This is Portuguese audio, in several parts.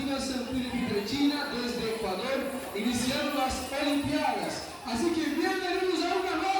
Unidos en China, desde Ecuador, iniciaron las Olimpiadas. Así que bienvenidos a una nueva...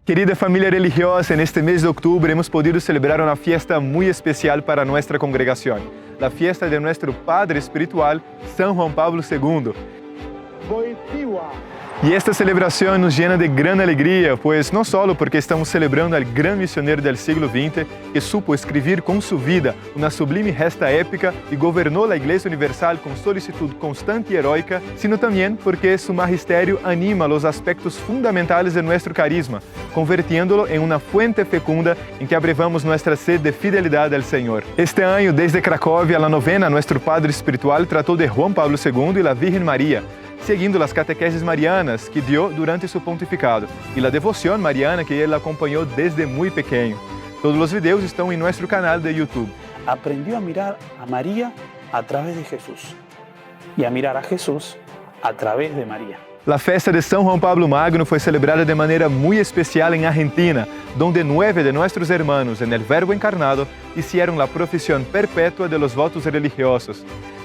Querida família religiosa, en este mes de octubre hemos podido celebrar una fiesta muy especial para nuestra congregación, la fiesta de nuestro Padre Espiritual, San Juan Pablo II. E esta celebração nos llena de grande alegria, pois não só porque estamos celebrando al gran misionero del siglo XX que supo escribir com sua vida uma sublime gesta épica e governou a Igreja Universal com solicitud constante e heroica, sino também porque su magistério anima os aspectos fundamentais de nosso carisma, convirtiéndolo em uma fuente fecunda em que abrevamos nossa sede de fidelidade ao Senhor. Este ano, desde Cracóvia, a novena, nosso Padre Espiritual tratou de Juan Pablo II e a Virgem Maria, seguindo as catequeses marianas que dio durante seu pontificado e a devoção mariana que ele acompanhou desde muito pequeno. Todos os vídeos estão em nosso canal de YouTube. Aprendió a mirar a María a través de Jesús y a mirar a Jesús a través de María. A festa de São Juan Pablo Magno foi celebrada de maneira muito especial em Argentina, onde 9 de nossos hermanos en el Verbo encarnado hicieron la profesión perpetua de los votos religiosos.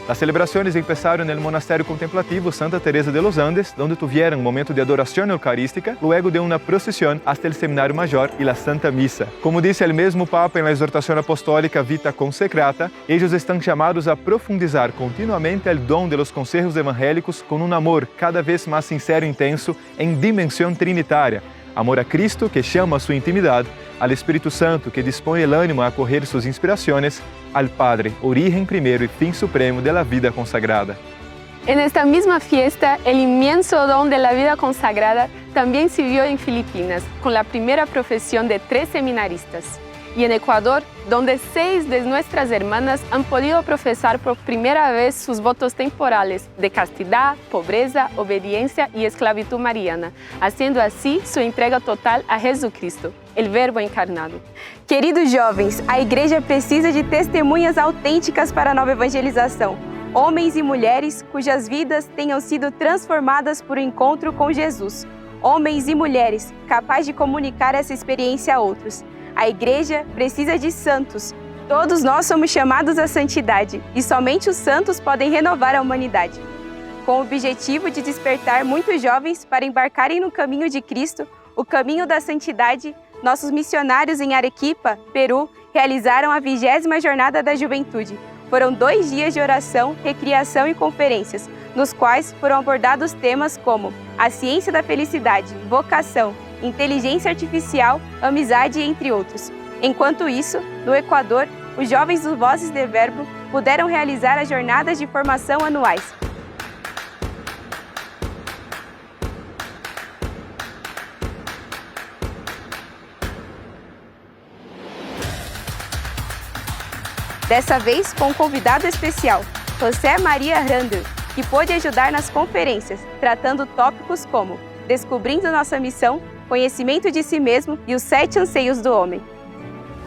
As celebrações começaram no Monasterio Contemplativo Santa Teresa de los Andes, onde tuvieron um momento de adoração eucarística, luego de uma procissão hasta el Seminario Mayor e a Santa Missa. Como disse o mesmo Papa em la exortação apostólica Vita Consecrata, eles estão chamados a profundizar continuamente o dom de los consejos evangélicos com um amor cada vez mais sincero e intenso em dimensão trinitária. Amor a Cristo, que chama a sua intimidade, al Espírito Santo, que dispõe el ânimo a acolher suas inspirações, al Padre, origen primero y fin supremo de la vida consagrada. En esta misma fiesta, el inmenso don de la vida consagrada también se vio en Filipinas, con la primera profesión de 3 seminaristas. Y en Ecuador, donde 6 de nuestras hermanas han podido profesar por primera vez sus votos temporales de castidad, pobreza, obediencia y esclavitud mariana, haciendo así su entrega total a Jesucristo, el Verbo encarnado. Queridos jovens, a igreja precisa de testemunhas autênticas para a nova evangelização. Homens e mulheres cujas vidas tenham sido transformadas por um encontro com Jesus. Homens e mulheres capazes de comunicar essa experiência a outros. A igreja precisa de santos. Todos nós somos chamados à santidade e somente os santos podem renovar a humanidade. Com o objetivo de despertar muitos jovens para embarcarem no caminho de Cristo, o caminho da santidade, nossos missionários em Arequipa, Peru, realizaram a 20ª Jornada da Juventude. Foram 2 dias de oração, recriação e conferências, nos quais foram abordados temas como a ciência da felicidade, vocação, inteligência artificial, amizade, entre outros. Enquanto isso, no Equador, os jovens do Vozes de Verbo puderam realizar as jornadas de formação anuais. Dessa vez com um convidado especial, José Maria Randel, que pôde ajudar nas conferências, tratando tópicos como Descobrindo Nossa Missão, Conhecimento de Si Mesmo e os 7 Anseios do Homem.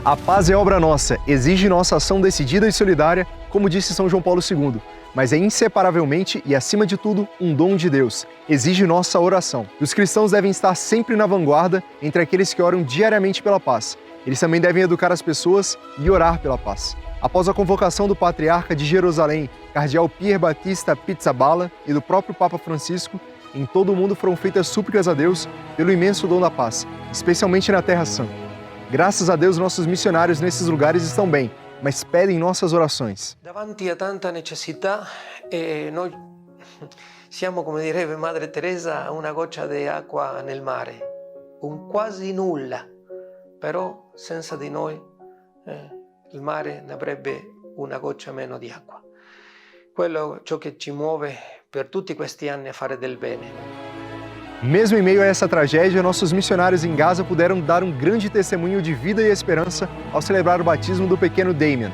A paz é obra nossa, exige nossa ação decidida e solidária, como disse São João Paulo II, mas é inseparavelmente e, acima de tudo, um dom de Deus. Exige nossa oração. E os cristãos devem estar sempre na vanguarda entre aqueles que oram diariamente pela paz. Eles também devem educar as pessoas e orar pela paz. Após a convocação do Patriarca de Jerusalém, Cardeal Pier Batista Pizzaballa, e do próprio Papa Francisco, em todo o mundo foram feitas súplicas a Deus pelo imenso dom da paz, especialmente na Terra Santa. Graças a Deus, nossos missionários nesses lugares estão bem, mas pedem nossas orações. Davanti a tanta necessità, noi siamo, come direbbe Madre Teresa, una goccia di acqua nel mare, un quasi nulla, però senza di noi il mare ne avrebbe una goccia meno di acqua. Quello ciò che ci muove per tutti questi anni a fare del bene. Mesmo em meio a essa tragédia, nossos missionários em Gaza puderam dar um grande testemunho de vida e esperança ao celebrar o batismo do pequeno Damien.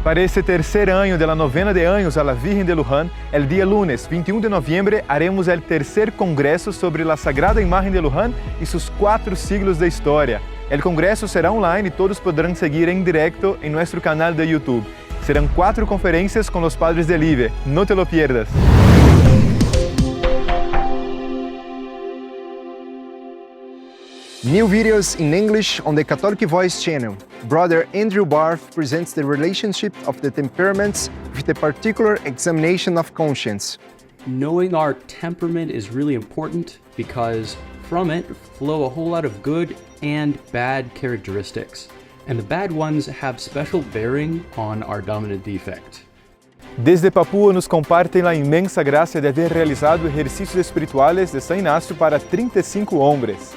Para este tercer año de la novena de años a la Virgen de Luján, el día lunes 21 de noviembre haremos el tercer congreso sobre la Sagrada Imagen de Luján y sus 4 siglos de historia. El congreso será online y todos podrán seguir en directo en nuestro canal de YouTube. Serán 4 conferencias con los padres del IVE. No te lo pierdas. New videos in English on the Catholic Voice channel. Brother Andrew Barth presents the relationship of the temperaments with the particular examination of conscience. Knowing our temperament is really important because from it flow a whole lot of good and bad characteristics. And the bad ones have special bearing on our dominant defect. Desde Papúa nos compartem la inmensa gracia de haber realizado ejercicios espirituales de San Ignacio para 35 hombres.